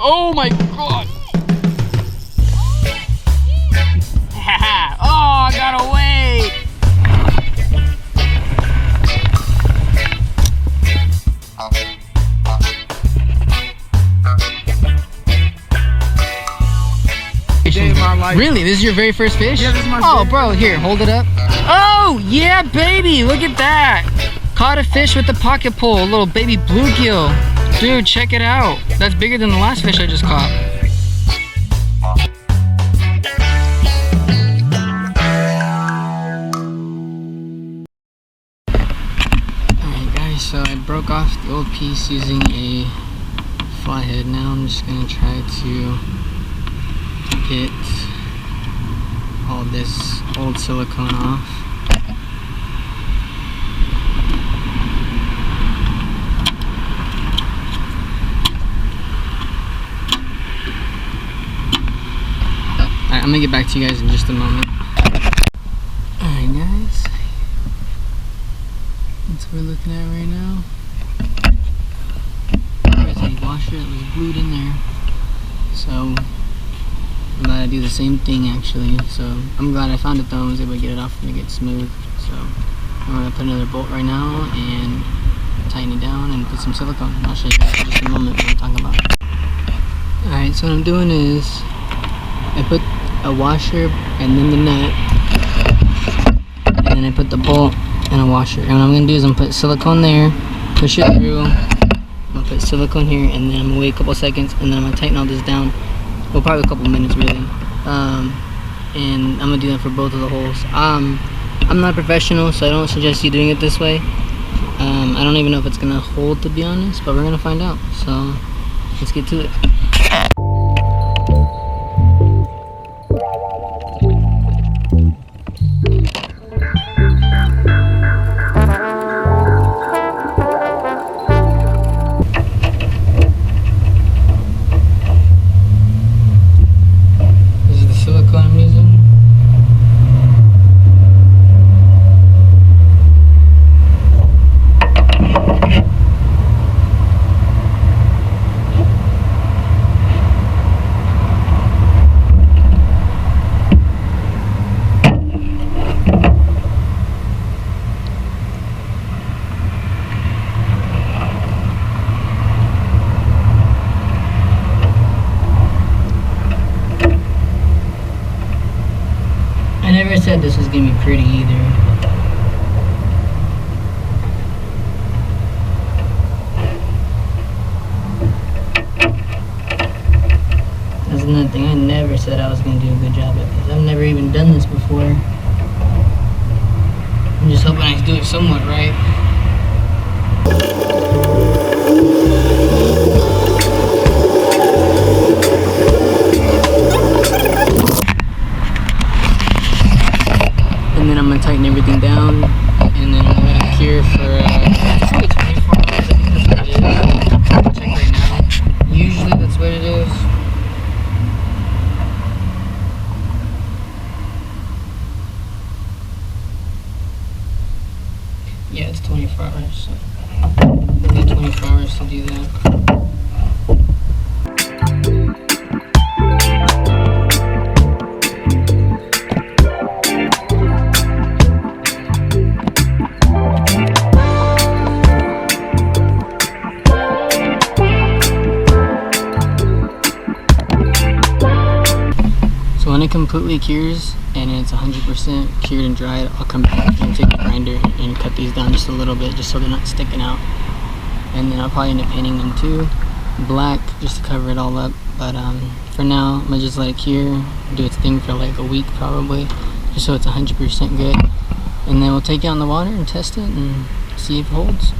Oh my god! Oh, I got away! Really? This is your very first fish? Yeah, this is my Oh, bro, here, hold it up. Oh, yeah, baby, look at that. Caught a fish with the pocket pole, a little baby bluegill. Dude, check it out. That's bigger than the last fish I just caught. Alright guys, so I broke off the old piece using a flathead. Now I'm just gonna try to get all this old silicone off. Alright, I'm gonna get back to you guys in just a moment. Alright guys, that's what we're looking at right now. There's a washer that was glued in there. So I'm about to do the same thing actually. So I'm glad I found it though. I was able to get it off and make it smooth. So I'm gonna put another bolt right now and tighten it down and put some silicone. I'll show you guys in just a moment what I'm talking about. Alright, so what I'm doing is I put a washer and then the nut, and then I put the bolt and a washer. And what I'm gonna do is I'm gonna put silicone there, push it through. I'm gonna put silicone here, and then I'm gonna wait a couple seconds, and then I'm gonna tighten all this down. Well, probably a couple minutes really. And I'm gonna do that for both of the holes. I'm not a professional, so I don't suggest you doing it this way. I don't even know if it's gonna hold, to be honest, but we're gonna find out. So let's get to it. I never said this was gonna be pretty either. That's another thing. I never said I was gonna do a good job at this. I've never even done this before. I'm just hoping I do it somewhat right. And then I'm gonna tighten everything down, and then I'm gonna let it cure for probably 24 hours. I think that's what it is. I'll check right now. Usually that's what it is. Yeah, it's 24 hours. So it'll be 24 hours to do that. When it completely cures and it's 100% cured and dried, I'll come back and take a grinder and cut these down just a little bit, just so they're not sticking out. And then I'll probably end up painting them too black, just to cover it all up. But for now, I'm gonna just let it cure, do its thing for like a week probably, just so it's 100% good. And then we'll take it out in the water and test it and see if it holds.